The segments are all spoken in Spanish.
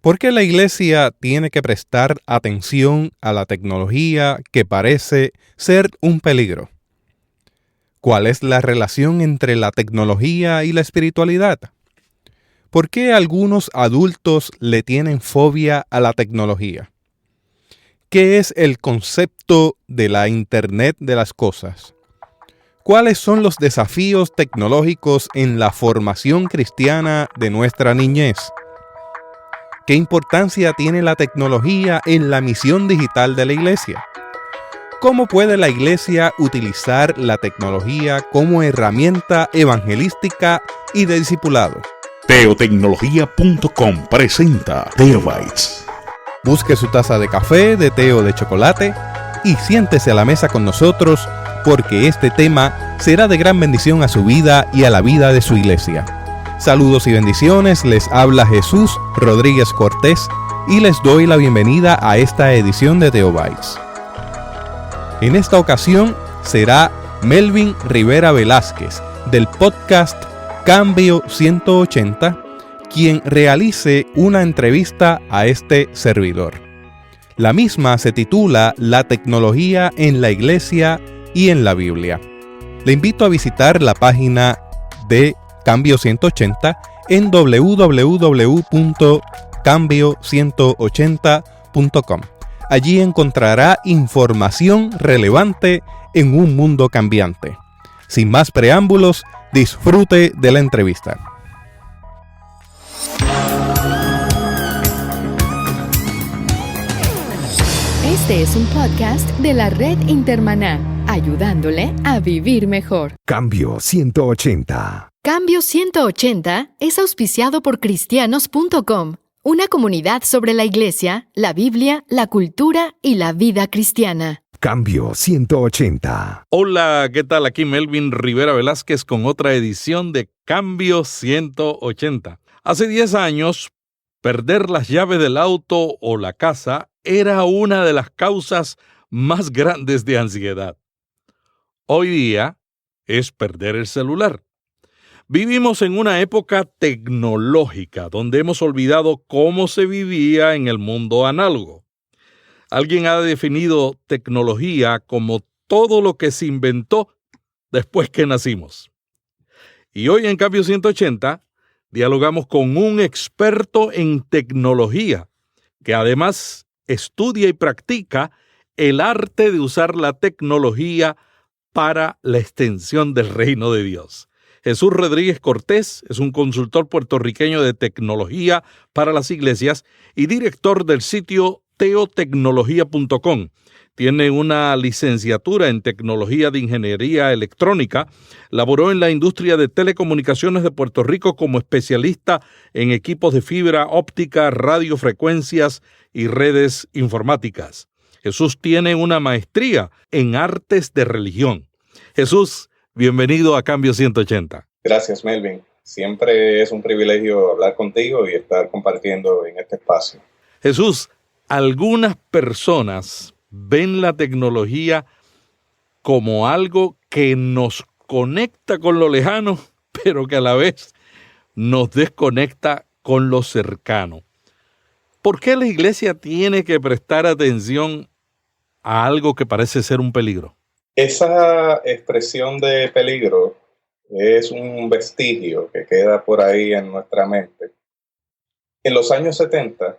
¿Por qué la iglesia tiene que prestar atención a la tecnología que parece ser un peligro? ¿Cuál es la relación entre la tecnología y la espiritualidad? ¿Por qué algunos adultos le tienen fobia a la tecnología? ¿Qué es el concepto de la Internet de las cosas? ¿Cuáles son los desafíos tecnológicos en la formación cristiana de nuestra niñez? ¿Qué importancia tiene la tecnología en la misión digital de la iglesia? ¿Cómo puede la iglesia utilizar la tecnología como herramienta evangelística y de discipulado? Teotecnología.com presenta Teobytes. Busque su taza de café, de té o de chocolate y siéntese a la mesa con nosotros porque este tema será de gran bendición a su vida y a la vida de su iglesia. Saludos y bendiciones, les habla Jesús Rodríguez Cortés y les doy la bienvenida a esta edición de Teobytes. En esta ocasión será Melvin Rivera Velázquez del podcast Cambio 180 quien realice una entrevista a este servidor. La misma se titula La tecnología en la iglesia y en la Biblia. Le invito a visitar la página de Cambio 180 en www.cambio180.com. Allí encontrará información relevante en un mundo cambiante. Sin más preámbulos, disfrute de la entrevista. Este es un podcast de la Red Intermaná, ayudándole a vivir mejor. Cambio 180. Cambio 180 es auspiciado por cristianos.com, una comunidad sobre la iglesia, la Biblia, la cultura y la vida cristiana. Cambio 180. Hola, ¿qué tal? Aquí Melvin Rivera Velázquez con otra edición de Cambio 180. Hace 10 años, perder las llaves del auto o la casa era una de las causas más grandes de ansiedad. Hoy día es perder el celular. Vivimos en una época tecnológica donde hemos olvidado cómo se vivía en el mundo análogo. Alguien ha definido tecnología como todo lo que se inventó después que nacimos. Y hoy en Cambio 180 dialogamos con un experto en tecnología que además estudia y practica el arte de usar la tecnología para la extensión del reino de Dios. Jesús Rodríguez Cortés es un consultor puertorriqueño de tecnología para las iglesias y director del sitio teotecnología.com. Tiene una licenciatura en tecnología de ingeniería electrónica. Laboró en la industria de telecomunicaciones de Puerto Rico como especialista en equipos de fibra óptica, radiofrecuencias y redes informáticas. Jesús tiene una maestría en artes de religión. Jesús, bienvenido a Cambio 180. Gracias, Melvin. Siempre es un privilegio hablar contigo y estar compartiendo en este espacio. Jesús, algunas personas ven la tecnología como algo que nos conecta con lo lejano, pero que a la vez nos desconecta con lo cercano. ¿Por qué la iglesia tiene que prestar atención a algo que parece ser un peligro? Esa expresión de peligro es un vestigio que queda por ahí en nuestra mente. En los años 70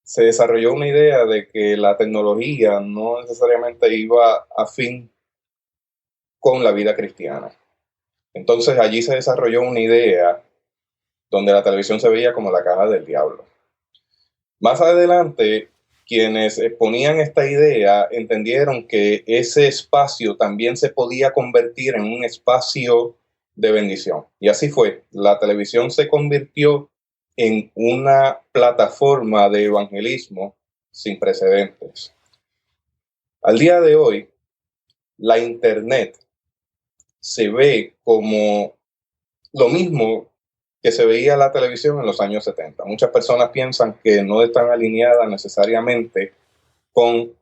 se desarrolló una idea de que la tecnología no necesariamente iba afín con la vida cristiana. Entonces allí se desarrolló una idea donde la televisión se veía como la caja del diablo. Más adelante, quienes exponían esta idea entendieron que ese espacio también se podía convertir en un espacio de bendición. Y así fue. La televisión se convirtió en una plataforma de evangelismo sin precedentes. Al día de hoy, la Internet se ve como lo mismo que se veía la televisión en los años 70. Muchas personas piensan que no están alineadas necesariamente con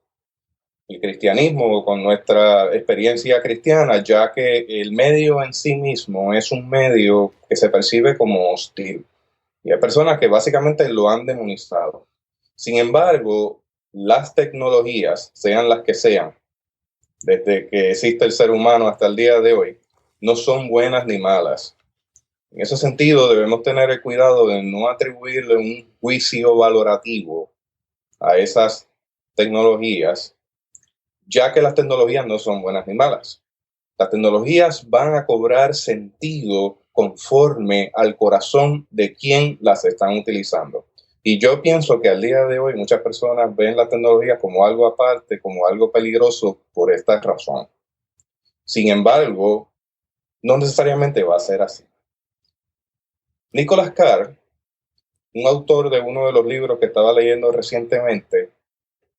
el cristianismo o con nuestra experiencia cristiana, ya que el medio en sí mismo es un medio que se percibe como hostil. Y hay personas que básicamente lo han demonizado. Sin embargo, las tecnologías, sean las que sean, desde que existe el ser humano hasta el día de hoy, no son buenas ni malas. En ese sentido, debemos tener el cuidado de no atribuirle un juicio valorativo a esas tecnologías, ya que las tecnologías no son buenas ni malas. Las tecnologías van a cobrar sentido conforme al corazón de quien las están utilizando. Y yo pienso que al día de hoy muchas personas ven la tecnología como algo aparte, como algo peligroso por esta razón. Sin embargo, no necesariamente va a ser así. Nicholas Carr, un autor de uno de los libros que estaba leyendo recientemente,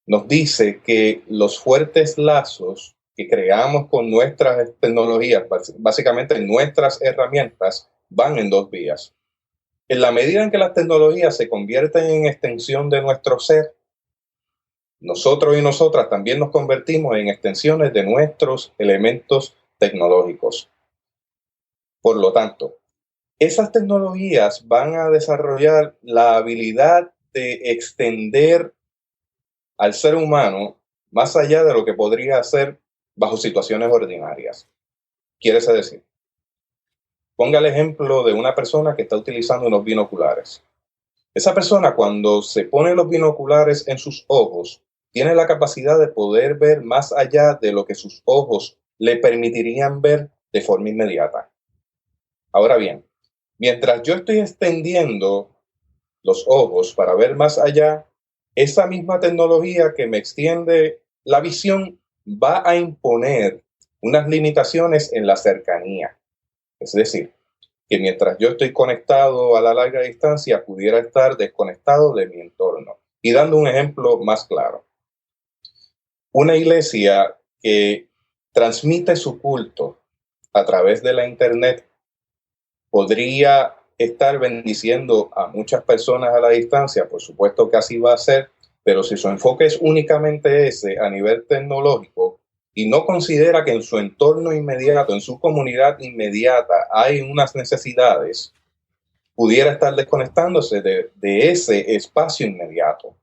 nos dice que los fuertes lazos que creamos con nuestras tecnologías, básicamente nuestras herramientas, van en dos vías. En la medida en que las tecnologías se convierten en extensión de nuestro ser, nosotros y nosotras también nos convertimos en extensiones de nuestros elementos tecnológicos. Por lo tanto, esas tecnologías van a desarrollar la habilidad de extender al ser humano más allá de lo que podría hacer bajo situaciones ordinarias. Quiere decir, ponga el ejemplo de una persona que está utilizando unos binoculares. Esa persona, cuando se pone los binoculares en sus ojos, tiene la capacidad de poder ver más allá de lo que sus ojos le permitirían ver de forma inmediata. Ahora bien, mientras yo estoy extendiendo los ojos para ver más allá, esa misma tecnología que me extiende la visión va a imponer unas limitaciones en la cercanía. Es decir, que mientras yo estoy conectado a la larga distancia, pudiera estar desconectado de mi entorno. Y dando un ejemplo más claro, una iglesia que transmite su culto a través de la internet podría estar bendiciendo a muchas personas a la distancia, por supuesto que así va a ser, pero si su enfoque es únicamente ese a nivel tecnológico y no considera que en su entorno inmediato, en su comunidad inmediata, hay unas necesidades, pudiera estar desconectándose de ese espacio inmediato.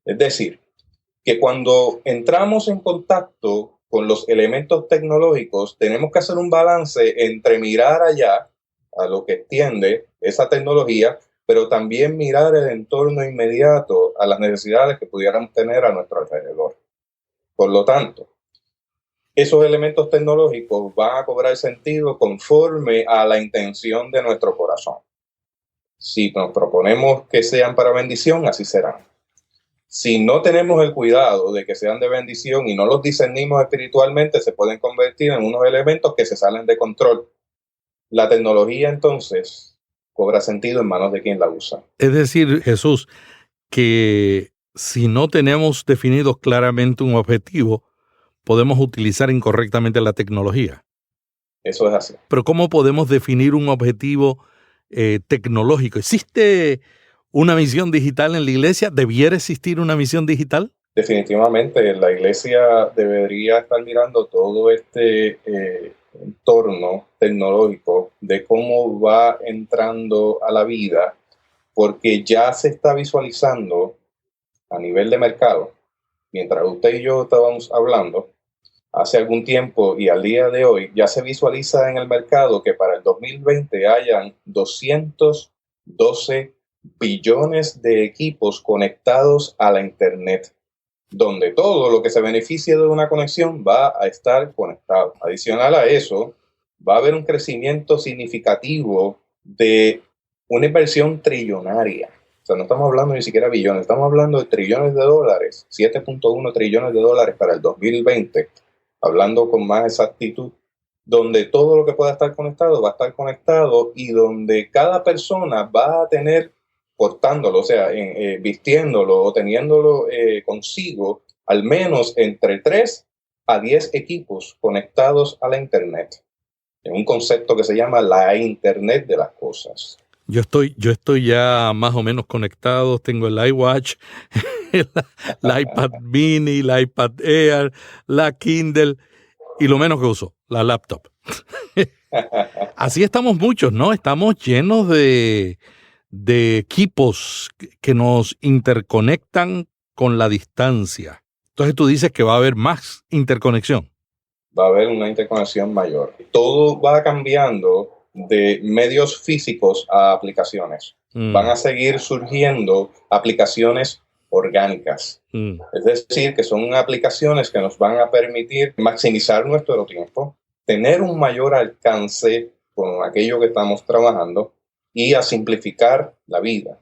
Es decir, que cuando entramos en contacto con los elementos tecnológicos, tenemos que hacer un balance entre mirar allá, a lo que extiende esa tecnología, pero también mirar el entorno inmediato a las necesidades que pudiéramos tener a nuestro alrededor. Por lo tanto, esos elementos tecnológicos van a cobrar sentido conforme a la intención de nuestro corazón. Si nos proponemos que sean para bendición, así serán. Si no tenemos el cuidado de que sean de bendición y no los discernimos espiritualmente, se pueden convertir en unos elementos que se salen de control. La tecnología, entonces, cobra sentido en manos de quien la usa. Es decir, Jesús, que si no tenemos definido claramente un objetivo, podemos utilizar incorrectamente la tecnología. Eso es así. Pero ¿cómo podemos definir un objetivo tecnológico? ¿Existe una misión digital en la iglesia? ¿Debiera existir una misión digital? Definitivamente, la iglesia debería estar mirando todo este entorno tecnológico de cómo va entrando a la vida, porque ya se está visualizando a nivel de mercado. Mientras usted y yo estábamos hablando, hace algún tiempo y al día de hoy, ya se visualiza en el mercado que para el 2020 hayan 212 billones de equipos conectados a la Internet, donde todo lo que se beneficie de una conexión va a estar conectado. Adicional a eso, va a haber un crecimiento significativo de una inversión trillonaria. O sea, no estamos hablando ni siquiera de billones, estamos hablando de trillones de dólares, 7.1 trillones de dólares para el 2020, hablando con más exactitud, donde todo lo que pueda estar conectado va a estar conectado y donde cada persona va a tener portándolo, o sea, vistiéndolo o teniéndolo consigo, al menos entre 3 a 10 equipos conectados a la Internet, en un concepto que se llama la Internet de las cosas. Yo estoy ya más o menos conectado, tengo el iWatch, el iPad mini, el iPad Air, la Kindle y lo menos que uso, la laptop. Así estamos muchos, ¿no? Estamos llenos de de equipos que nos interconectan con la distancia. Entonces tú dices que va a haber más interconexión. Va a haber una interconexión mayor. Todo va cambiando de medios físicos a aplicaciones. Van a seguir surgiendo aplicaciones orgánicas. Es decir, que son aplicaciones que nos van a permitir maximizar nuestro tiempo, tener un mayor alcance con aquello que estamos trabajando y a simplificar la vida.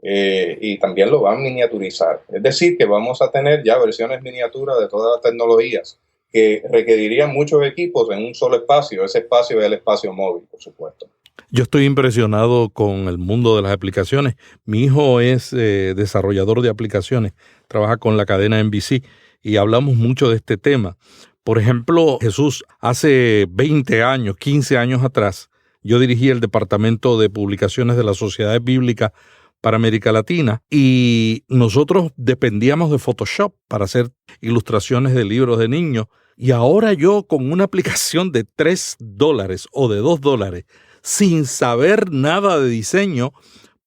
Y también lo van a miniaturizar. Es decir, que vamos a tener ya versiones miniaturas de todas las tecnologías que requerirían muchos equipos en un solo espacio. Ese espacio es el espacio móvil, por supuesto. Yo estoy impresionado con el mundo de las aplicaciones. Mi hijo es desarrollador de aplicaciones, trabaja con la cadena NBC y hablamos mucho de este tema. Por ejemplo, Jesús, hace 20 años, 15 años atrás, yo dirigí el departamento de publicaciones de la Sociedad Bíblica para América Latina y nosotros dependíamos de Photoshop para hacer ilustraciones de libros de niños. Y ahora yo con una aplicación de $3 o de $2, sin saber nada de diseño,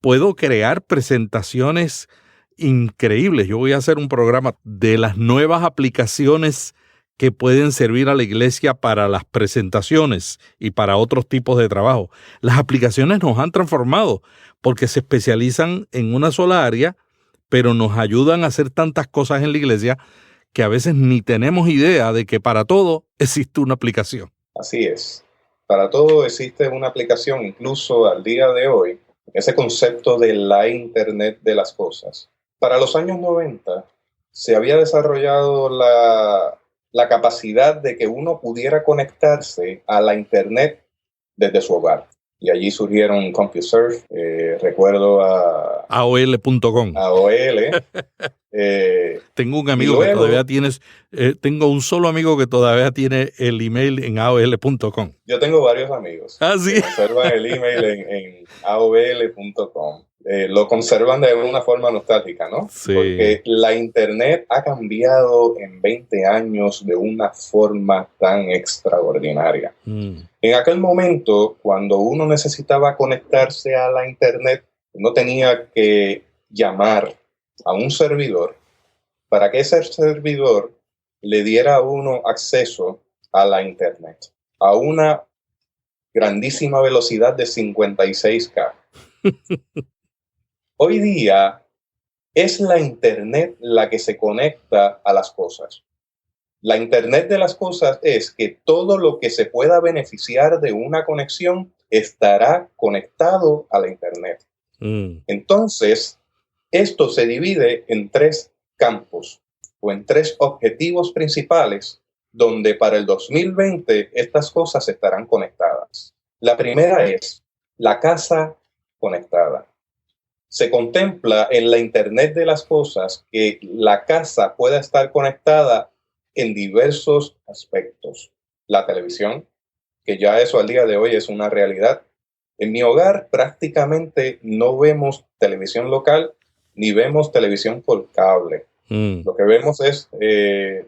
puedo crear presentaciones increíbles. Yo voy a hacer un programa de las nuevas aplicaciones que pueden servir a la iglesia para las presentaciones y para otros tipos de trabajo. Las aplicaciones nos han transformado porque se especializan en una sola área, pero nos ayudan a hacer tantas cosas en la iglesia que a veces ni tenemos idea de que para todo existe una aplicación. Así es. Para todo existe una aplicación, incluso al día de hoy, ese concepto de la Internet de las cosas. Para los años 90 se había desarrollado la capacidad de que uno pudiera conectarse a la Internet desde su hogar. Y allí surgieron CompuServe, recuerdo a AOL.com. AOL. Tengo un amigo que todavía tengo un solo amigo que todavía tiene el email en AOL.com. Yo tengo varios amigos. ¿Ah, sí? Que conservan el email en AOL.com. Lo conservan de una forma nostálgica, ¿no? Sí. Porque la Internet ha cambiado en 20 años de una forma tan extraordinaria. En aquel momento, cuando uno necesitaba conectarse a la Internet, uno tenía que llamar a un servidor para que ese servidor le diera a uno acceso a la Internet a una grandísima velocidad de 56K. Hoy día es la Internet la que se conecta a las cosas. La Internet de las cosas es que todo lo que se pueda beneficiar de una conexión estará conectado a la Internet. Entonces, esto se divide en 3 campos o en 3 objetivos principales donde para el 2020 estas cosas estarán conectadas. La primera es la casa conectada. Se contempla en la Internet de las cosas que la casa pueda estar conectada en diversos aspectos. La televisión, que ya eso al día de hoy es una realidad. En mi hogar prácticamente no vemos televisión local ni vemos televisión por cable. Lo que vemos es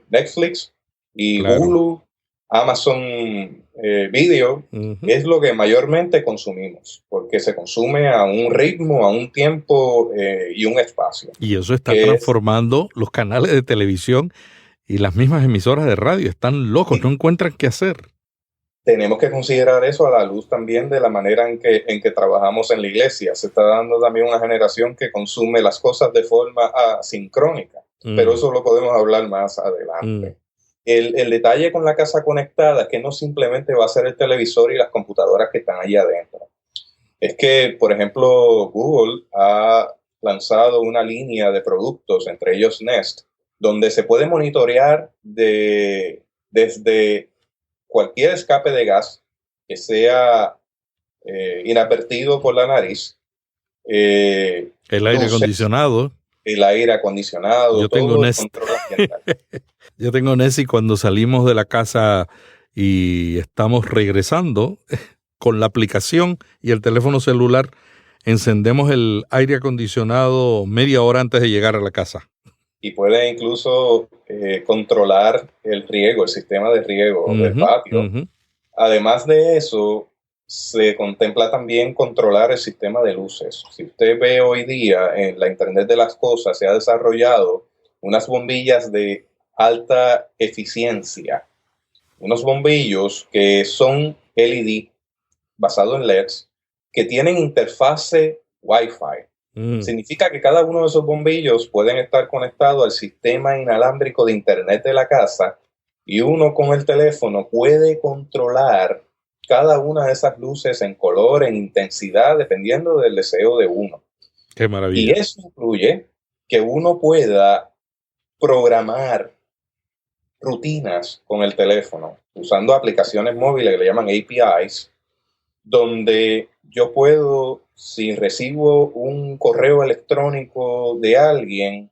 Netflix y claro. Hulu, Amazon Video, es lo que mayormente consumimos, porque se consume a un ritmo, a un tiempo y un espacio. Y eso está transformando los canales de televisión y las mismas emisoras de radio. Están locos, no encuentran qué hacer. Tenemos que considerar eso a la luz también de la manera en que trabajamos en la iglesia. Se está dando también una generación que consume las cosas de forma asincrónica, pero eso lo podemos hablar más adelante. El detalle con la casa conectada es que no simplemente va a ser el televisor y las computadoras que están allá adentro. Es que, por ejemplo, Google ha lanzado una línea de productos, entre ellos Nest, donde se puede monitorear desde cualquier escape de gas que sea inadvertido por la nariz. El aire acondicionado. El aire acondicionado. Yo tengo Nest. Yo tengo Nest y cuando salimos de la casa y estamos regresando, con la aplicación y el teléfono celular, encendemos el aire acondicionado media hora antes de llegar a la casa. Y puede incluso controlar el riego, el sistema de riego del patio. Además de eso, se contempla también controlar el sistema de luces. Si usted ve hoy día en la Internet de las Cosas, se ha desarrollado unas bombillas de alta eficiencia, unos bombillos que son LED basados en LEDs, que tienen interfase Wi-Fi. Significa que cada uno de esos bombillos pueden estar conectados al sistema inalámbrico de Internet de la casa y uno con el teléfono puede controlar cada una de esas luces en color, en intensidad, dependiendo del deseo de uno. ¡Qué maravilla! Y eso incluye que uno pueda programar rutinas con el teléfono usando aplicaciones móviles que le llaman APIs, donde yo puedo, si recibo un correo electrónico de alguien,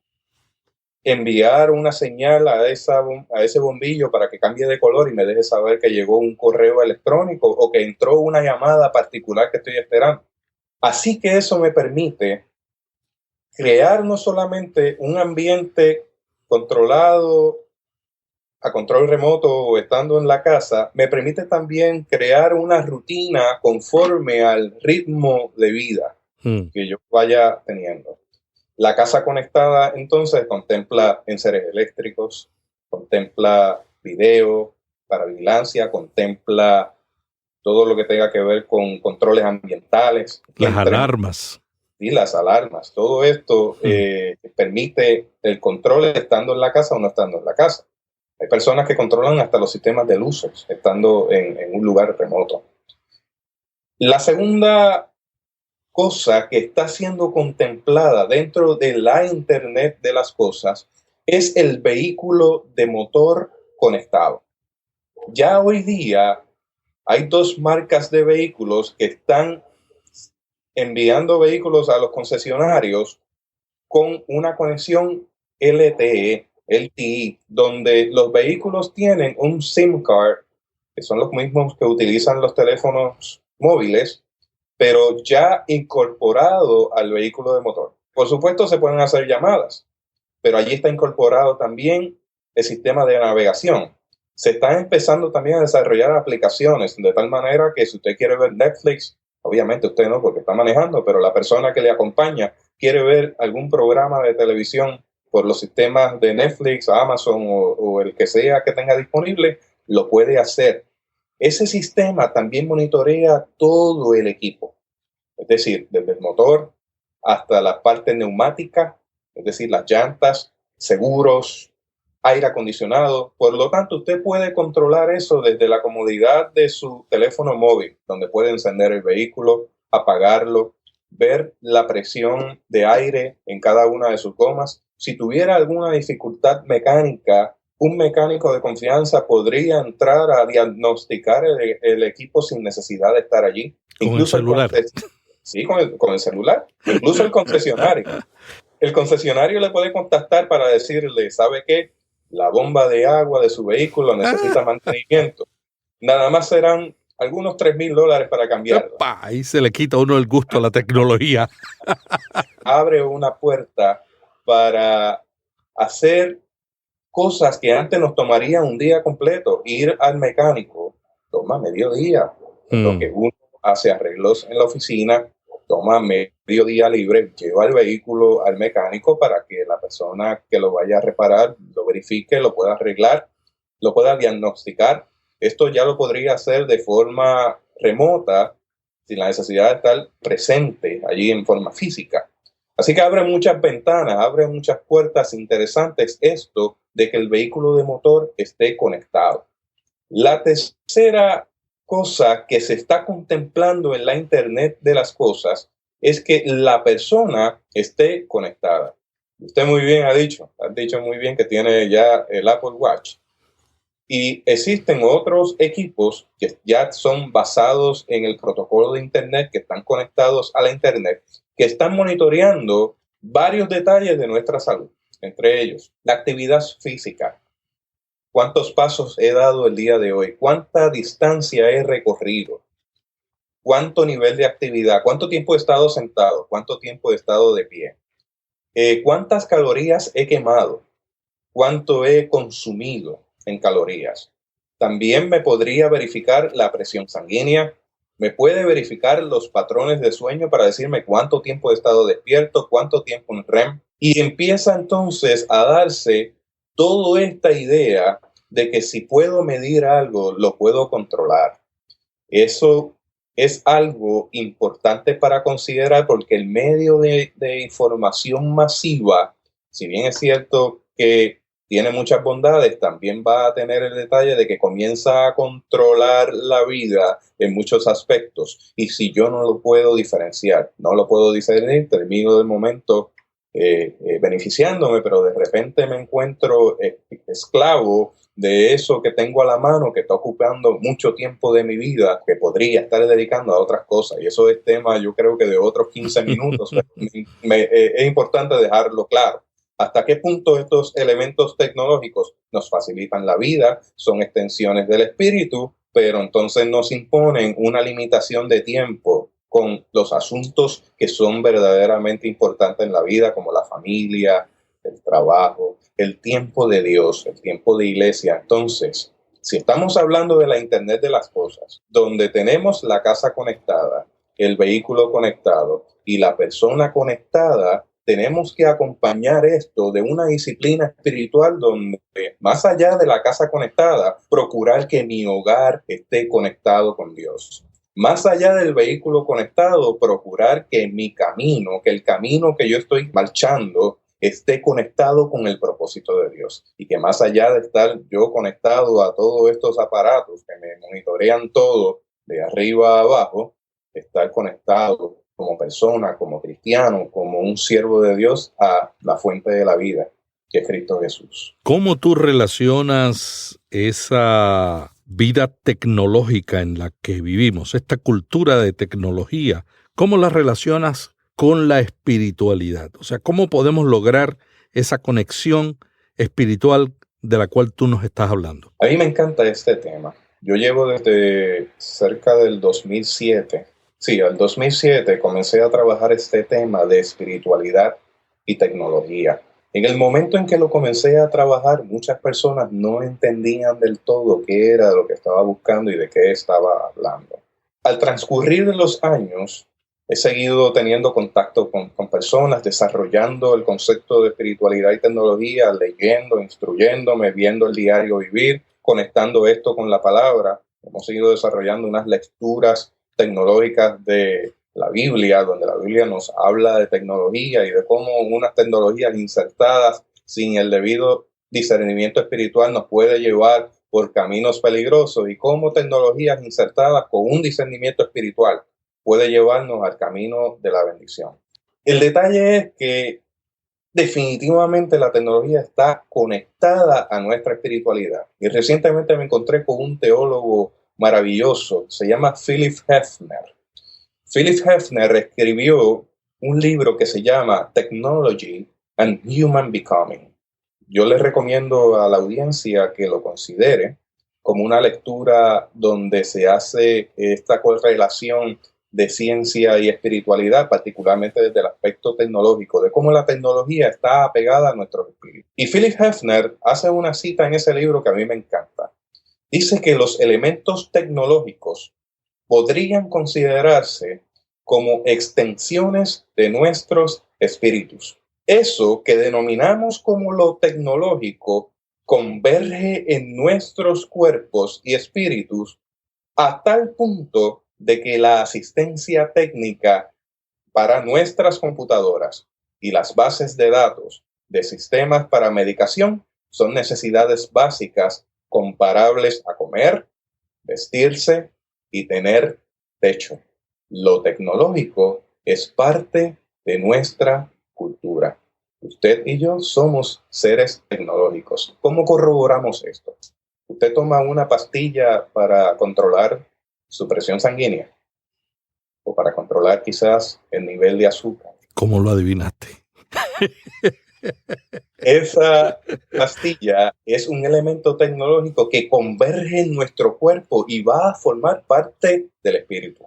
enviar una señal a ese bombillo para que cambie de color y me deje saber que llegó un correo electrónico o que entró una llamada particular que estoy esperando. Así que eso me permite crear no solamente un ambiente controlado a control remoto o estando en la casa, me permite también crear una rutina conforme al ritmo de vida que yo vaya teniendo. La casa conectada entonces contempla enseres eléctricos, contempla video para vigilancia, contempla todo lo que tenga que ver con controles ambientales. Las alarmas. Sí, las alarmas. Todo esto permite el control estando en la casa o no estando en la casa. Hay personas que controlan hasta los sistemas de luces estando en un lugar remoto. La segunda cosa que está siendo contemplada dentro de la Internet de las Cosas es el vehículo de motor conectado. Ya hoy día hay 2 marcas de vehículos que están enviando vehículos a los concesionarios con una conexión LTE, donde los vehículos tienen un SIM card, que son los mismos que utilizan los teléfonos móviles, pero ya incorporado al vehículo de motor. Por supuesto, se pueden hacer llamadas, pero allí está incorporado también el sistema de navegación. Se están empezando también a desarrollar aplicaciones, de tal manera que si usted quiere ver Netflix, obviamente usted no, porque está manejando, pero la persona que le acompaña quiere ver algún programa de televisión por los sistemas de Netflix, Amazon o el que sea que tenga disponible, lo puede hacer. Ese sistema también monitorea todo el equipo, es decir, desde el motor hasta la parte neumática, es decir, las llantas, seguros, aire acondicionado. Por lo tanto, usted puede controlar eso desde la comodidad de su teléfono móvil, donde puede encender el vehículo, apagarlo, ver la presión de aire en cada una de sus gomas. Si tuviera alguna dificultad mecánica, un mecánico de confianza podría entrar a diagnosticar el equipo sin necesidad de estar allí. Con Incluso el celular. Sí, con el celular. Incluso el concesionario. El concesionario le puede contactar para decirle, ¿sabe qué? La bomba de agua de su vehículo necesita mantenimiento. Nada más serán algunos $3,000 para cambiarlo. ¡Epa! Ahí se le quita a uno el gusto a la tecnología. Abre una puerta para hacer cosas que antes nos tomaría un día completo. Ir al mecánico toma medio día. Lo que uno hace arreglos en la oficina, toma medio día libre, lleva el vehículo al mecánico para que la persona que lo vaya a reparar lo verifique, lo pueda arreglar, lo pueda diagnosticar. Esto ya lo podría hacer de forma remota, sin la necesidad de estar presente allí en forma física. Así que abre muchas ventanas, abre muchas puertas interesantes esto de que el vehículo de motor esté conectado. La tercera cosa que se está contemplando en la Internet de las Cosas es que la persona esté conectada. Usted muy bien ha dicho muy bien que tiene ya el Apple Watch. Y existen otros equipos que ya son basados en el protocolo de Internet, que están conectados a la Internet, que están monitoreando varios detalles de nuestra salud, entre ellos la actividad física. ¿Cuántos pasos he dado el día de hoy? ¿Cuánta distancia he recorrido? ¿Cuánto nivel de actividad? ¿Cuánto tiempo he estado sentado? ¿Cuánto tiempo he estado de pie? ¿Cuántas calorías he quemado? ¿Cuánto he consumido en calorías? También me podría verificar la presión sanguínea, me puede verificar los patrones de sueño para decirme cuánto tiempo he estado despierto, cuánto tiempo en REM, y empieza entonces a darse toda esta idea de que si puedo medir algo, lo puedo controlar. Eso es algo importante para considerar porque el medio de información masiva, si bien es cierto que tiene muchas bondades, también va a tener el detalle de que comienza a controlar la vida en muchos aspectos. Y si yo no lo puedo diferenciar, no lo puedo discernir, termino de momento beneficiándome, pero de repente me encuentro esclavo de eso que tengo a la mano, que está ocupando mucho tiempo de mi vida, que podría estar dedicando a otras cosas. Y eso es tema, yo creo que de otros 15 minutos. Es importante dejarlo claro. ¿Hasta qué punto estos elementos tecnológicos nos facilitan la vida? Son extensiones del espíritu, pero entonces nos imponen una limitación de tiempo con los asuntos que son verdaderamente importantes en la vida, como la familia, el trabajo, el tiempo de Dios, el tiempo de iglesia. Entonces, si estamos hablando de la Internet de las cosas, donde tenemos la casa conectada, el vehículo conectado y la persona conectada, tenemos que acompañar esto de una disciplina espiritual donde, más allá de la casa conectada, procurar que mi hogar esté conectado con Dios. Más allá del vehículo conectado, procurar que mi camino, que el camino que yo estoy marchando, esté conectado con el propósito de Dios. Y que más allá de estar yo conectado a todos estos aparatos que me monitorean todo de arriba a abajo, estar conectado como persona, como cristiano, como un siervo de Dios a la fuente de la vida, que es Cristo Jesús. ¿Cómo tú relacionas esa vida tecnológica en la que vivimos, esta cultura de tecnología, cómo la relacionas con la espiritualidad? O sea, ¿cómo podemos lograr esa conexión espiritual de la cual tú nos estás hablando? A mí me encanta este tema. Yo llevo desde cerca del 2007. Sí, al 2007 comencé a trabajar este tema de espiritualidad y tecnología. En el momento en que lo comencé a trabajar, muchas personas no entendían del todo qué era lo que estaba buscando y de qué estaba hablando. Al transcurrir de los años, he seguido teniendo contacto con personas, desarrollando el concepto de espiritualidad y tecnología, leyendo, instruyéndome, viendo el diario vivir, conectando esto con la palabra. Hemos seguido desarrollando unas lecturas tecnológicas de la Biblia, donde la Biblia nos habla de tecnología y de cómo unas tecnologías insertadas sin el debido discernimiento espiritual nos puede llevar por caminos peligrosos y cómo tecnologías insertadas con un discernimiento espiritual puede llevarnos al camino de la bendición. El detalle es que definitivamente la tecnología está conectada a nuestra espiritualidad. Y recientemente me encontré con un teólogo maravilloso, se llama Philip Hefner. Philip Hefner escribió un libro que se llama Technology and Human Becoming. Yo les recomiendo a la audiencia que lo considere como una lectura donde se hace esta correlación de ciencia y espiritualidad, particularmente desde el aspecto tecnológico, de cómo la tecnología está apegada a nuestros espíritus. Y Philip Hefner hace una cita en ese libro que a mí me encanta. Dice que los elementos tecnológicos podrían considerarse como extensiones de nuestros espíritus. Eso que denominamos como lo tecnológico converge en nuestros cuerpos y espíritus a tal punto de que la asistencia técnica para nuestras computadoras y las bases de datos de sistemas para medicación son necesidades básicas comparables a comer, vestirse y tener techo. Lo tecnológico es parte de nuestra cultura. Usted y yo somos seres tecnológicos. ¿Cómo corroboramos esto? Usted toma una pastilla para controlar su presión sanguínea o para controlar quizás el nivel de azúcar. ¿Cómo lo adivinaste? Esa pastilla es un elemento tecnológico que converge en nuestro cuerpo y va a formar parte del espíritu.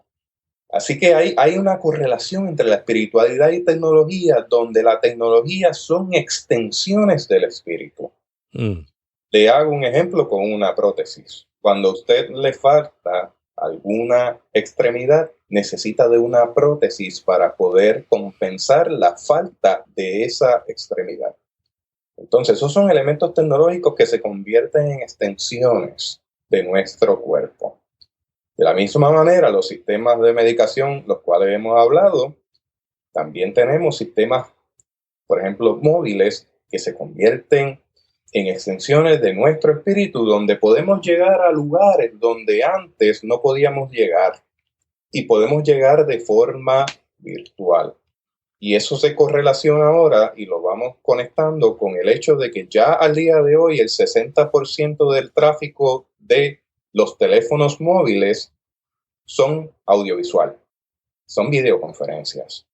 Así que hay una correlación entre la espiritualidad y tecnología, donde la tecnología son extensiones del espíritu. Le hago un ejemplo con una prótesis. Cuando a usted le falta alguna extremidad, necesita de una prótesis para poder compensar la falta de esa extremidad. Entonces, esos son elementos tecnológicos que se convierten en extensiones de nuestro cuerpo. De la misma manera, los sistemas de medicación, los cuales hemos hablado, también tenemos sistemas, por ejemplo, móviles, que se convierten en extensiones de nuestro espíritu, donde podemos llegar a lugares donde antes no podíamos llegar y podemos llegar de forma virtual. Y eso se correlaciona ahora y lo vamos conectando con el hecho de que ya al día de hoy el 60% del tráfico de los teléfonos móviles son audiovisual, son videoconferencias.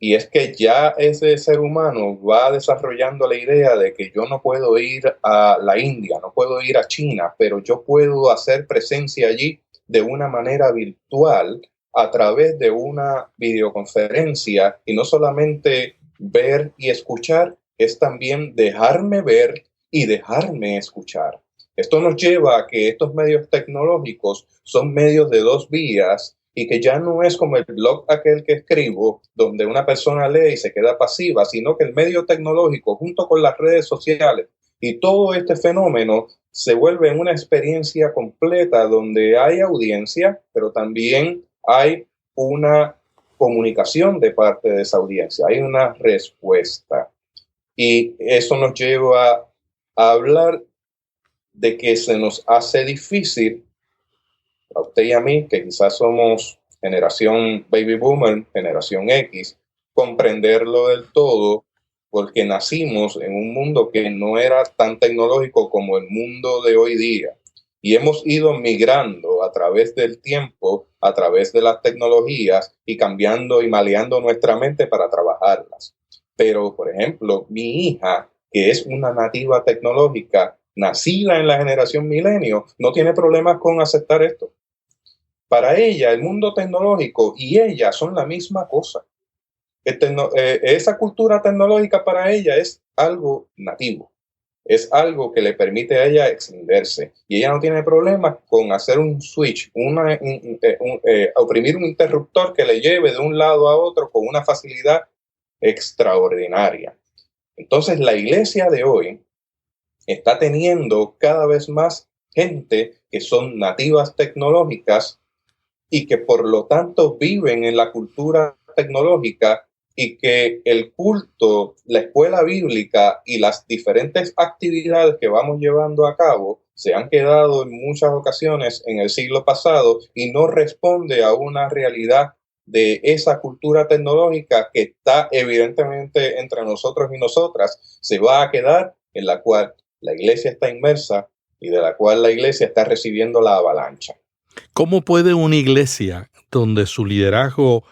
Y es que ya ese ser humano va desarrollando la idea de que yo no puedo ir a la India, no puedo ir a China, pero yo puedo hacer presencia allí de una manera virtual a través de una videoconferencia, y no solamente ver y escuchar, es también dejarme ver y dejarme escuchar. Esto nos lleva a que estos medios tecnológicos son medios de dos vías y que ya no es como el blog aquel que escribo, donde una persona lee y se queda pasiva, sino que el medio tecnológico junto con las redes sociales y todo este fenómeno se vuelve una experiencia completa donde hay audiencia, pero también hay una comunicación de parte de esa audiencia, hay una respuesta. Y eso nos lleva a hablar de que se nos hace difícil, a usted y a mí, que quizás somos generación baby boomer, generación X, comprenderlo del todo, porque nacimos en un mundo que no era tan tecnológico como el mundo de hoy día. Y hemos ido migrando a través del tiempo, a través de las tecnologías y cambiando y maleando nuestra mente para trabajarlas. Pero, por ejemplo, mi hija, que es una nativa tecnológica, nacida en la generación milenio, no tiene problemas con aceptar esto. Para ella, el mundo tecnológico y ella son la misma cosa. Esa cultura tecnológica para ella es algo nativo. Es algo que le permite a ella extenderse. Y ella no tiene problemas con hacer un switch, oprimir un interruptor que le lleve de un lado a otro con una facilidad extraordinaria. Entonces, la iglesia de hoy está teniendo cada vez más gente que son nativas tecnológicas y que por lo tanto viven en la cultura tecnológica, y que el culto, la escuela bíblica y las diferentes actividades que vamos llevando a cabo se han quedado en muchas ocasiones en el siglo pasado y no responde a una realidad de esa cultura tecnológica que está evidentemente entre nosotros y nosotras, se va a quedar, en la cual la iglesia está inmersa y de la cual la iglesia está recibiendo la avalancha. ¿Cómo puede una iglesia donde su liderazgo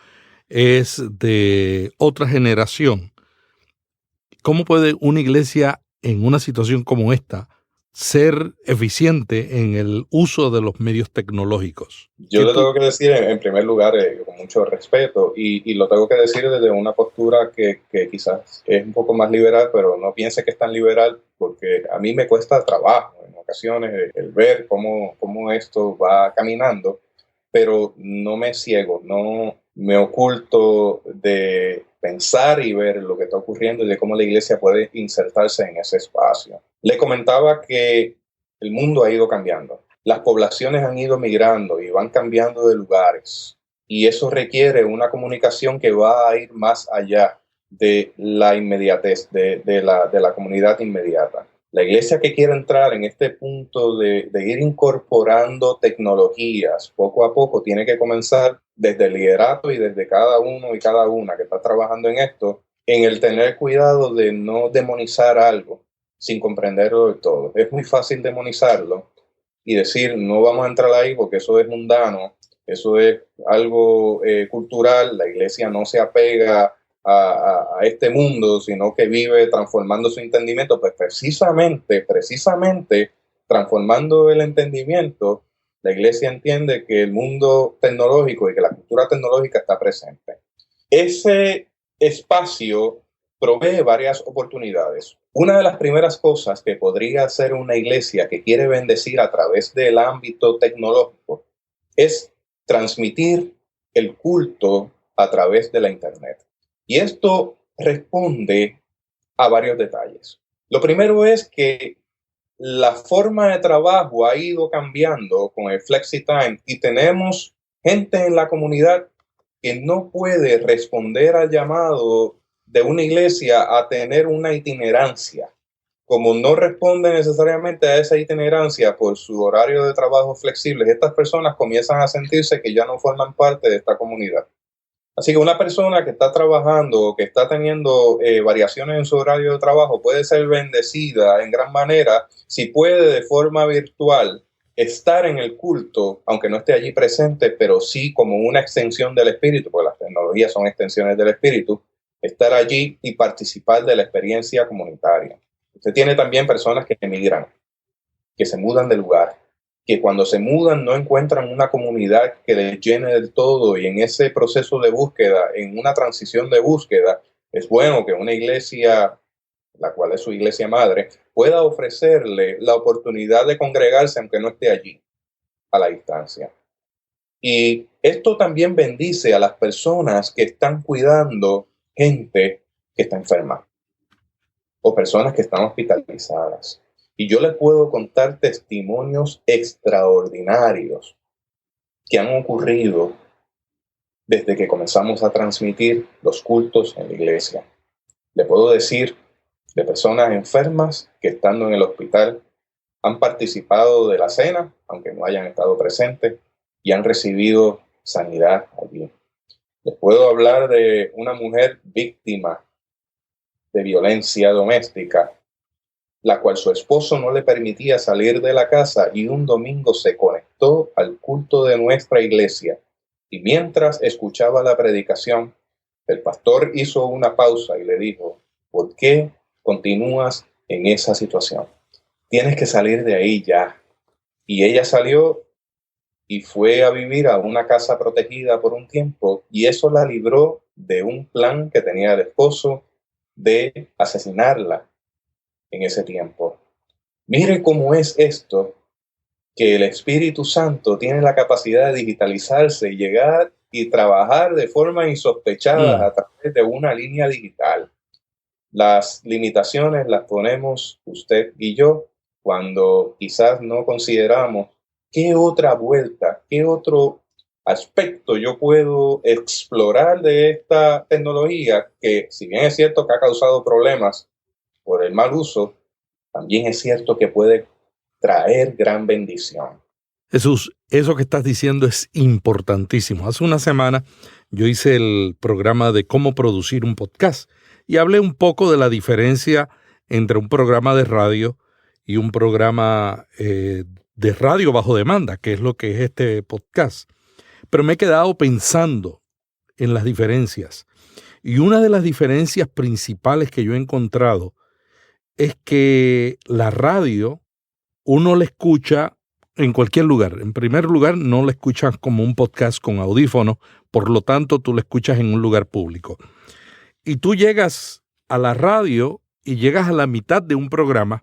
es de otra generación, cómo puede una iglesia en una situación como esta ser eficiente en el uso de los medios tecnológicos? Yo le tengo que decir, en primer lugar, con mucho respeto, y lo tengo que decir desde una postura que quizás es un poco más liberal, pero no piense que es tan liberal, porque a mí me cuesta trabajo en ocasiones el ver cómo esto va caminando, pero no me ciego, no me oculto de pensar y ver lo que está ocurriendo y de cómo la iglesia puede insertarse en ese espacio. Le comentaba que el mundo ha ido cambiando. Las poblaciones han ido migrando y van cambiando de lugares. Y eso requiere una comunicación que va a ir más allá de la inmediatez, de la comunidad inmediata. La iglesia que quiere entrar en este punto de ir incorporando tecnologías poco a poco tiene que comenzar desde el liderato y desde cada uno y cada una que está trabajando en esto, en el tener cuidado de no demonizar algo sin comprenderlo del todo. Es muy fácil demonizarlo y decir no vamos a entrar ahí porque eso es mundano, eso es algo cultural, la iglesia no se apega a este mundo, sino que vive transformando su entendimiento. Pues precisamente transformando el entendimiento, la iglesia entiende que el mundo tecnológico y que la cultura tecnológica está presente. Ese espacio provee varias oportunidades. Una de las primeras cosas que podría hacer una iglesia que quiere bendecir a través del ámbito tecnológico es transmitir el culto a través de la Internet. Y esto responde a varios detalles. Lo primero es que la forma de trabajo ha ido cambiando con el FlexiTime y tenemos gente en la comunidad que no puede responder al llamado de una iglesia a tener una itinerancia. Como no responde necesariamente a esa itinerancia por su horario de trabajo flexible, estas personas comienzan a sentirse que ya no forman parte de esta comunidad. Así que una persona que está trabajando o que está teniendo variaciones en su horario de trabajo puede ser bendecida en gran manera si puede de forma virtual estar en el culto, aunque no esté allí presente, pero sí como una extensión del espíritu, porque las tecnologías son extensiones del espíritu, estar allí y participar de la experiencia comunitaria. Usted tiene también personas que emigran, que se mudan de lugar, que cuando se mudan no encuentran una comunidad que les llene del todo, y en ese proceso de búsqueda, en una transición de búsqueda, es bueno que una iglesia, la cual es su iglesia madre, pueda ofrecerle la oportunidad de congregarse aunque no esté allí, a la distancia. Y esto también bendice a las personas que están cuidando gente que está enferma o personas que están hospitalizadas. Y yo les puedo contar testimonios extraordinarios que han ocurrido desde que comenzamos a transmitir los cultos en la iglesia. Le puedo decir de personas enfermas que estando en el hospital han participado de la cena, aunque no hayan estado presentes, y han recibido sanidad allí. Les puedo hablar de una mujer víctima de violencia doméstica, la cual su esposo no le permitía salir de la casa, y un domingo se conectó al culto de nuestra iglesia. Y mientras escuchaba la predicación, el pastor hizo una pausa y le dijo: ¿por qué continúas en esa situación? Tienes que salir de ahí ya. Y ella salió y fue a vivir a una casa protegida por un tiempo, y eso la libró de un plan que tenía el esposo de asesinarla en ese tiempo. Mire cómo es esto, que el Espíritu Santo tiene la capacidad de digitalizarse y llegar y trabajar de forma insospechada a través de una línea digital. Las limitaciones las ponemos usted y yo cuando quizás no consideramos qué otra vuelta, qué otro aspecto yo puedo explorar de esta tecnología que, si bien es cierto que ha causado problemas por el mal uso, también es cierto que puede traer gran bendición. Jesús, eso que estás diciendo es importantísimo. Hace una semana yo hice el programa de cómo producir un podcast y hablé un poco de la diferencia entre un programa de radio y un programa de radio bajo demanda, que es lo que es este podcast. Pero me he quedado pensando en las diferencias. Y una de las diferencias principales que yo he encontrado es que la radio uno la escucha en cualquier lugar. En primer lugar, no la escuchas como un podcast con audífonos, por lo tanto, tú la escuchas en un lugar público. Y tú llegas a la radio y llegas a la mitad de un programa,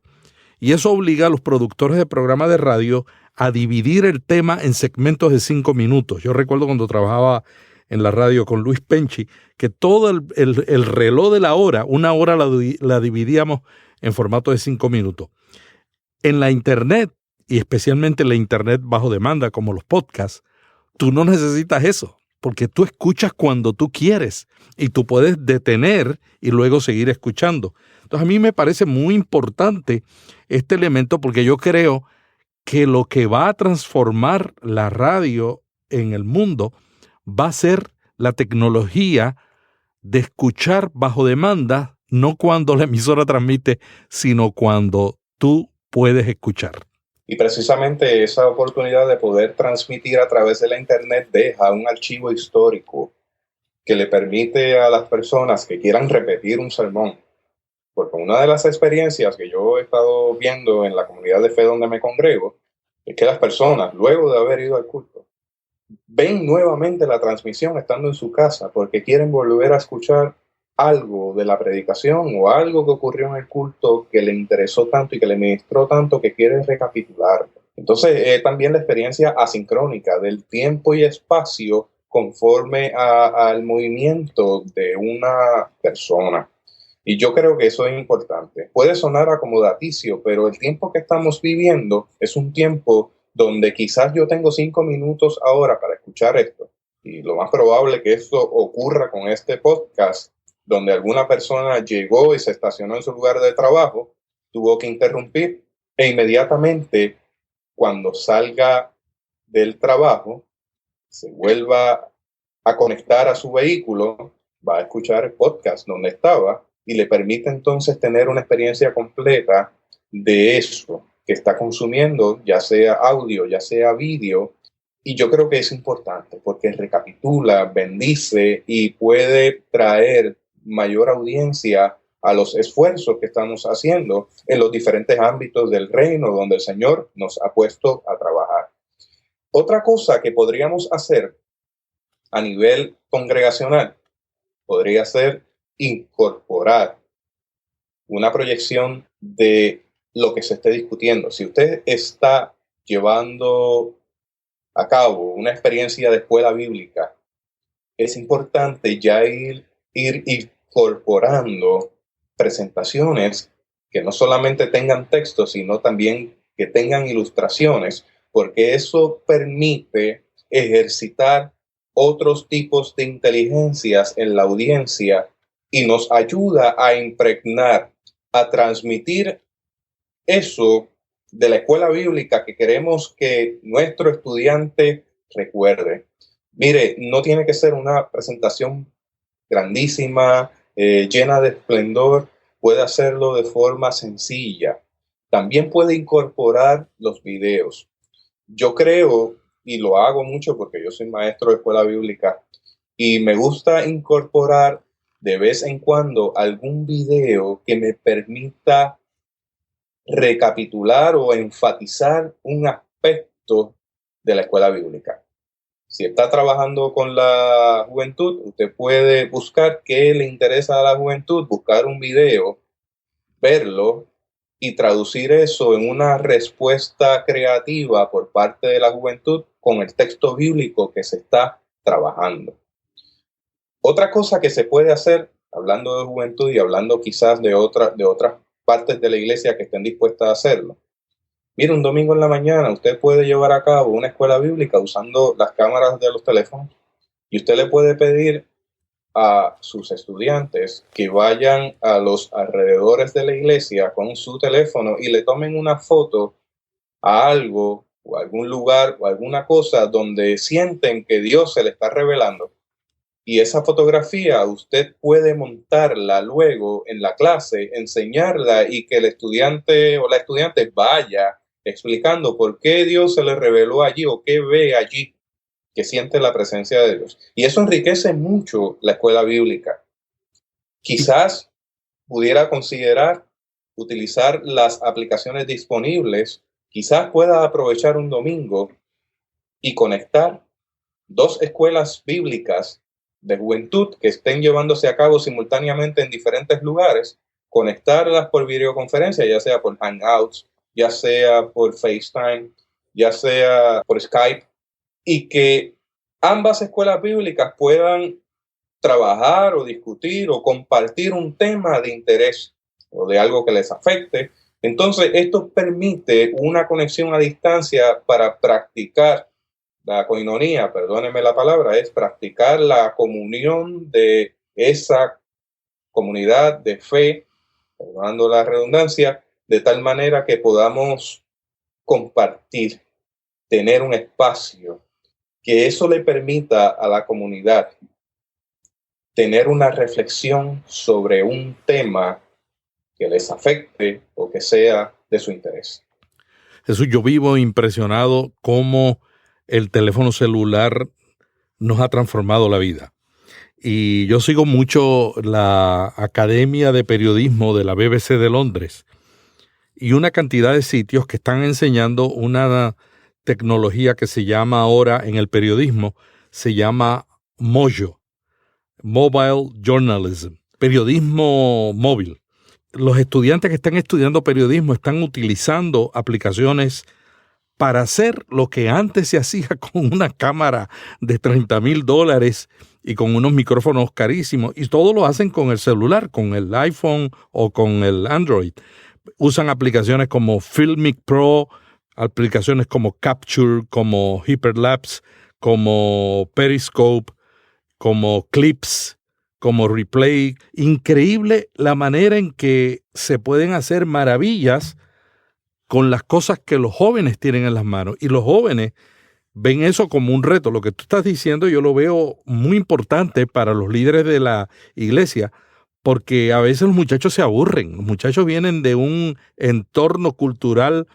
y eso obliga a los productores de programas de radio a dividir el tema en segmentos de 5 minutos. Yo recuerdo cuando trabajaba en la radio con Luis Penchi, que todo el reloj de la hora, una hora la dividíamos en formato de 5 minutos. En la Internet, y especialmente en la Internet bajo demanda, como los podcasts, tú no necesitas eso, porque tú escuchas cuando tú quieres y tú puedes detener y luego seguir escuchando. Entonces a mí me parece muy importante este elemento, porque yo creo que lo que va a transformar la radio en el mundo va a ser la tecnología de escuchar bajo demanda, no cuando la emisora transmite, sino cuando tú puedes escuchar. Y precisamente esa oportunidad de poder transmitir a través de la Internet deja un archivo histórico que le permite a las personas que quieran repetir un sermón. Porque una de las experiencias que yo he estado viendo en la comunidad de fe donde me congrego es que las personas, luego de haber ido al culto, ven nuevamente la transmisión estando en su casa porque quieren volver a escuchar algo de la predicación o algo que ocurrió en el culto que le interesó tanto y que le ministró tanto que quieren recapitularlo. Entonces, también la experiencia asincrónica del tiempo y espacio conforme al movimiento de una persona. Y yo creo que eso es importante. Puede sonar acomodaticio, pero el tiempo que estamos viviendo es un tiempo donde quizás yo tengo 5 minutos ahora para escuchar esto. Y lo más probable que esto ocurra con este podcast, donde alguna persona llegó y se estacionó en su lugar de trabajo, tuvo que interrumpir e inmediatamente cuando salga del trabajo, se vuelva a conectar a su vehículo, va a escuchar el podcast donde estaba y le permite entonces tener una experiencia completa de eso que está consumiendo, ya sea audio, ya sea vídeo. Y yo creo que es importante porque recapitula, bendice y puede traer mayor audiencia a los esfuerzos que estamos haciendo en los diferentes ámbitos del reino donde el Señor nos ha puesto a trabajar. Otra cosa que podríamos hacer a nivel congregacional podría ser incorporar una proyección de lo que se esté discutiendo. Si usted está llevando a cabo una experiencia de escuela bíblica, es importante ya ir incorporando presentaciones que no solamente tengan texto, sino también que tengan ilustraciones, porque eso permite ejercitar otros tipos de inteligencias en la audiencia y nos ayuda a impregnar, a transmitir eso de la escuela bíblica que queremos que nuestro estudiante recuerde. Mire, no tiene que ser una presentación grandísima, llena de esplendor, puede hacerlo de forma sencilla. También puede incorporar los videos. Yo creo, y lo hago mucho porque yo soy maestro de escuela bíblica, y me gusta incorporar de vez en cuando algún video que me permita recapitular o enfatizar un aspecto de la escuela bíblica. Si está trabajando con la juventud, usted puede buscar qué le interesa a la juventud, buscar un video, verlo y traducir eso en una respuesta creativa por parte de la juventud con el texto bíblico que se está trabajando. Otra cosa que se puede hacer, hablando de juventud y hablando quizás de otras partes de la iglesia que estén dispuestas a hacerlo. Mire, un domingo en la mañana usted puede llevar a cabo una escuela bíblica usando las cámaras de los teléfonos y usted le puede pedir a sus estudiantes que vayan a los alrededores de la iglesia con su teléfono y le tomen una foto a algo o algún lugar o alguna cosa donde sienten que Dios se le está revelando. Y esa fotografía usted puede montarla luego en la clase, enseñarla y que el estudiante o la estudiante vaya explicando por qué Dios se le reveló allí o qué ve allí, que siente la presencia de Dios. Y eso enriquece mucho la escuela bíblica. Quizás pudiera considerar utilizar las aplicaciones disponibles, quizás pueda aprovechar un domingo y conectar 2 escuelas bíblicas de juventud que estén llevándose a cabo simultáneamente en diferentes lugares, conectarlas por videoconferencia, ya sea por Hangouts, ya sea por FaceTime, ya sea por Skype, y que ambas escuelas bíblicas puedan trabajar o discutir o compartir un tema de interés o de algo que les afecte. Entonces, esto permite una conexión a distancia para practicar la coinonía, perdónenme la palabra, es practicar la comunión de esa comunidad de fe, perdonando la redundancia, de tal manera que podamos compartir, tener un espacio, que eso le permita a la comunidad tener una reflexión sobre un tema que les afecte o que sea de su interés. Jesús, yo vivo impresionado cómo el teléfono celular nos ha transformado la vida. Y yo sigo mucho la Academia de Periodismo de la BBC de Londres y una cantidad de sitios que están enseñando una tecnología que se llama ahora en el periodismo, se llama Mojo, Mobile Journalism, periodismo móvil. Los estudiantes que están estudiando periodismo están utilizando aplicaciones para hacer lo que antes se hacía con una cámara de $30,000 y con unos micrófonos carísimos, y todo lo hacen con el celular, con el iPhone o con el Android. Usan aplicaciones como Filmic Pro, aplicaciones como Capture, como Hyperlapse, como Periscope, como Clips, como Replay. Increíble la manera en que se pueden hacer maravillas con las cosas que los jóvenes tienen en las manos. Y los jóvenes ven eso como un reto. Lo que tú estás diciendo yo lo veo muy importante para los líderes de la iglesia, porque a veces los muchachos se aburren. Los muchachos vienen de un entorno cultural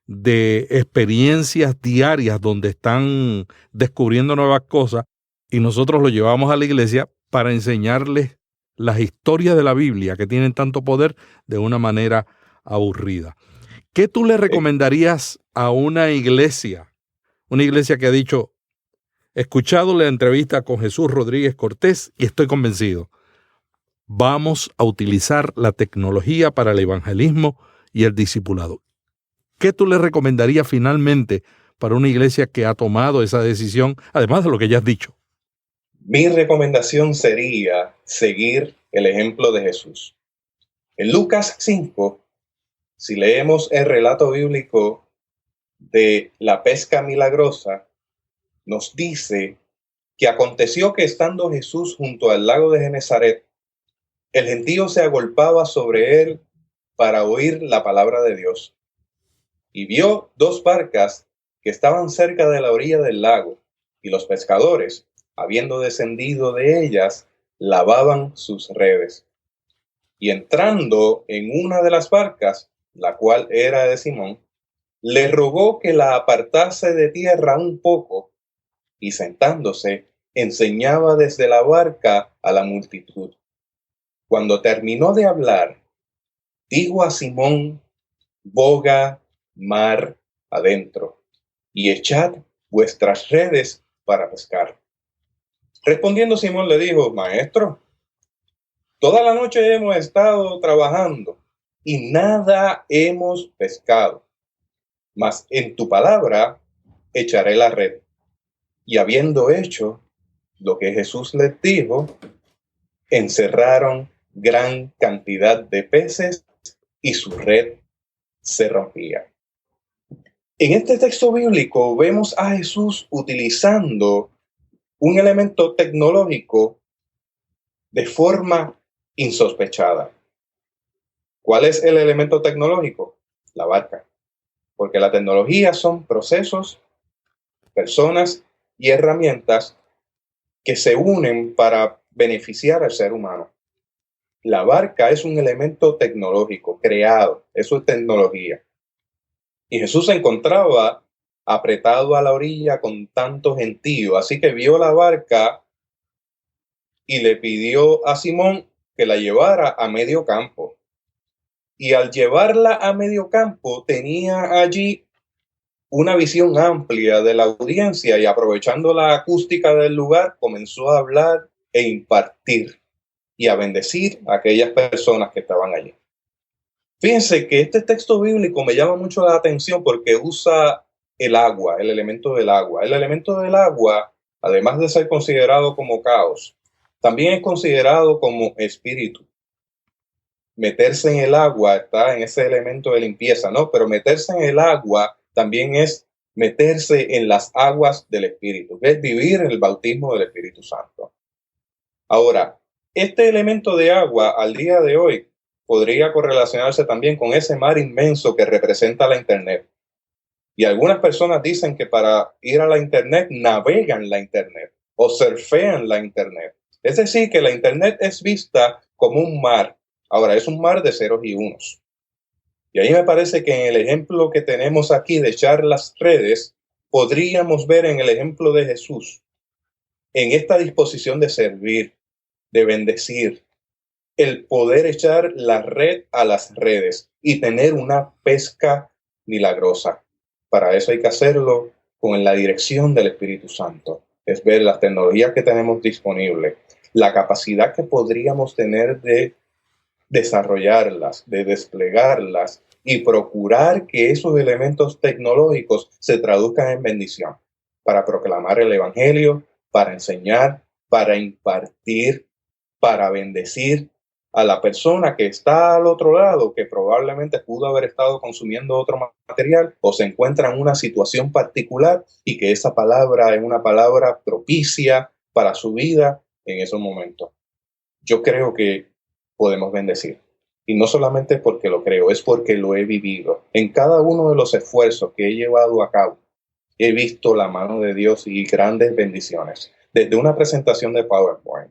de experiencias diarias donde están descubriendo nuevas cosas, y nosotros los llevamos a la iglesia para enseñarles las historias de la Biblia que tienen tanto poder de una manera aburrida. ¿Qué tú le recomendarías a una iglesia que ha dicho, he escuchado la entrevista con Jesús Rodríguez Cortés y estoy convencido, vamos a utilizar la tecnología para el evangelismo y el discipulado? ¿Qué tú le recomendarías finalmente para una iglesia que ha tomado esa decisión, además de lo que ya has dicho? Mi recomendación sería seguir el ejemplo de Jesús. En Lucas 5, si leemos el relato bíblico de la pesca milagrosa, nos dice que aconteció que estando Jesús junto al lago de Genesaret, el gentío se agolpaba sobre él para oír la palabra de Dios. Y vio 2 barcas que estaban cerca de la orilla del lago, y los pescadores, habiendo descendido de ellas, lavaban sus redes. Y entrando en una de las barcas, la cual era de Simón, le rogó que la apartase de tierra un poco, y sentándose, enseñaba desde la barca a la multitud. Cuando terminó de hablar, dijo a Simón, boga mar adentro, y echad vuestras redes para pescar. Respondiendo Simón le dijo, Maestro, toda la noche hemos estado trabajando y nada hemos pescado, mas en tu palabra echaré la red. Y habiendo hecho lo que Jesús les dijo, encerraron gran cantidad de peces y su red se rompía. En este texto bíblico vemos a Jesús utilizando un elemento tecnológico de forma insospechada. ¿Cuál es el elemento tecnológico? La barca. Porque la tecnología son procesos, personas y herramientas que se unen para beneficiar al ser humano. La barca es un elemento tecnológico creado, eso es tecnología. Y Jesús se encontraba apretado a la orilla con tanto gentío, así que vio la barca y le pidió a Simón que la llevara a medio campo. Y al llevarla a medio campo tenía allí una visión amplia de la audiencia y aprovechando la acústica del lugar comenzó a hablar e impartir y a bendecir a aquellas personas que estaban allí. Fíjense que este texto bíblico me llama mucho la atención porque usa el agua, el elemento del agua. El elemento del agua, además de ser considerado como caos, también es considerado como espíritu. Meterse en el agua está en ese elemento de limpieza, ¿no? Pero meterse en el agua también es meterse en las aguas del Espíritu, que es vivir el bautismo del Espíritu Santo. Ahora, este elemento de agua al día de hoy podría correlacionarse también con ese mar inmenso que representa la Internet. Y algunas personas dicen que para ir a la Internet navegan la Internet o surfean la Internet. Es decir, que la Internet es vista como un mar. Ahora, es un mar de ceros y unos. Y ahí me parece que en el ejemplo que tenemos aquí de echar las redes, podríamos ver en el ejemplo de Jesús, en esta disposición de servir, de bendecir, el poder echar la red a las redes y tener una pesca milagrosa. Para eso hay que hacerlo con la dirección del Espíritu Santo. Es ver las tecnologías que tenemos disponibles, la capacidad que podríamos tener de desarrollarlas, de desplegarlas y procurar que esos elementos tecnológicos se traduzcan en bendición para proclamar el evangelio, para enseñar, para impartir, para bendecir a la persona que está al otro lado, que probablemente pudo haber estado consumiendo otro material o se encuentra en una situación particular y que esa palabra es una palabra propicia para su vida en esos momentos. Yo creo que podemos bendecir. Y no solamente porque lo creo, es porque lo he vivido. En cada uno de los esfuerzos que he llevado a cabo, he visto la mano de Dios y grandes bendiciones. Desde una presentación de PowerPoint,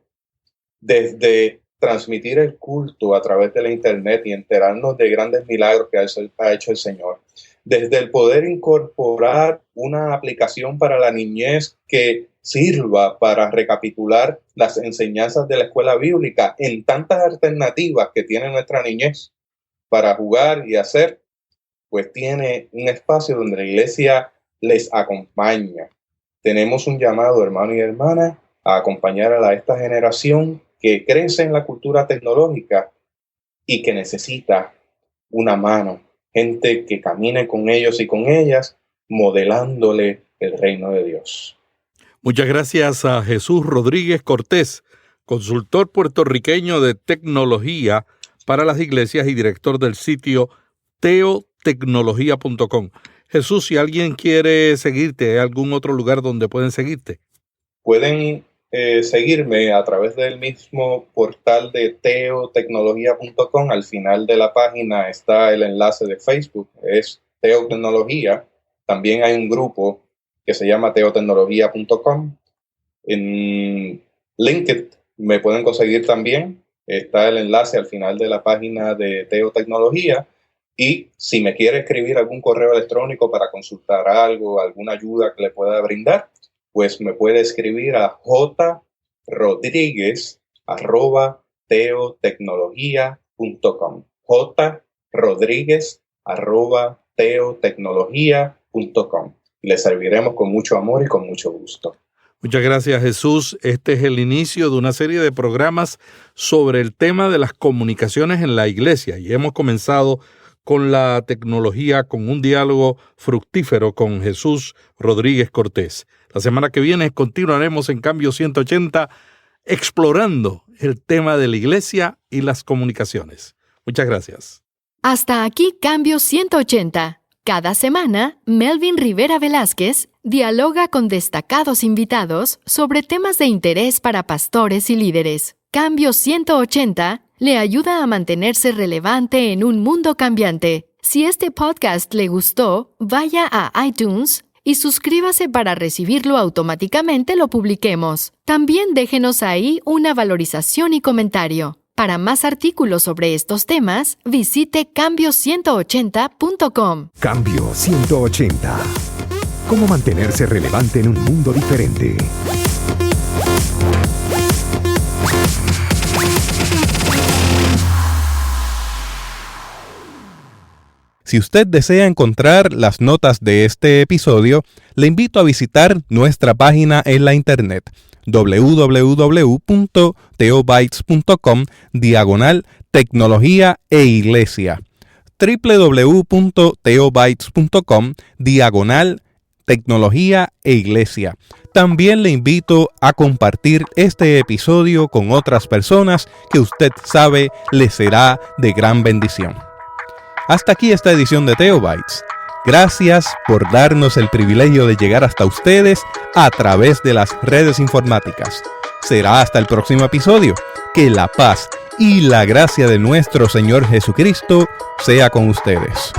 desde transmitir el culto a través de la internet y enterarnos de grandes milagros que ha hecho el Señor, desde el poder incorporar una aplicación para la niñez que sirva para recapitular las enseñanzas de la escuela bíblica en tantas alternativas que tiene nuestra niñez para jugar y hacer, pues tiene un espacio donde la iglesia les acompaña. Tenemos un llamado, hermano y hermana, a acompañar a esta generación que crece en la cultura tecnológica y que necesita una mano, gente que camine con ellos y con ellas, modelándole el reino de Dios. Muchas gracias a Jesús Rodríguez Cortés, consultor puertorriqueño de tecnología para las iglesias y director del sitio teotecnología.com. Jesús, si alguien quiere seguirte, ¿hay algún otro lugar donde pueden seguirte? Pueden seguirme a través del mismo portal de teotecnología.com. Al final de la página está el enlace de Facebook, es Teotecnología. También hay un grupo que se llama teotecnología.com. En LinkedIn me pueden conseguir también. Está el enlace al final de la página de Teotecnología. Y si me quiere escribir algún correo electrónico para consultar algo, alguna ayuda que le pueda brindar, pues me puede escribir a jrodriguez@teotecnología.com. jrodriguez@teotecnología.com. Le serviremos con mucho amor y con mucho gusto. Muchas gracias, Jesús. Este es el inicio de una serie de programas sobre el tema de las comunicaciones en la iglesia y hemos comenzado con la tecnología, con un diálogo fructífero con Jesús Rodríguez Cortés. La semana que viene continuaremos en Cambio 180 explorando el tema de la iglesia y las comunicaciones. Muchas gracias. Hasta aquí Cambio 180. Cada semana, Melvin Rivera Velázquez dialoga con destacados invitados sobre temas de interés para pastores y líderes. Cambio 180 le ayuda a mantenerse relevante en un mundo cambiante. Si este podcast le gustó, vaya a iTunes y suscríbase para recibirlo automáticamente lo publiquemos. También déjenos ahí una valorización y comentario. Para más artículos sobre estos temas, visite cambio180.com. Cambio 180. ¿Cómo mantenerse relevante en un mundo diferente? Si usted desea encontrar las notas de este episodio, le invito a visitar nuestra página en la internet www.teobytes.com/tecnología e iglesia, www.teobytes.com/tecnología e iglesia. También le invito a compartir este episodio con otras personas que usted sabe les será de gran bendición. Hasta aquí esta edición de Teobytes. Gracias por darnos el privilegio de llegar hasta ustedes a través de las redes informáticas. Será hasta el próximo episodio. Que la paz y la gracia de nuestro Señor Jesucristo sea con ustedes.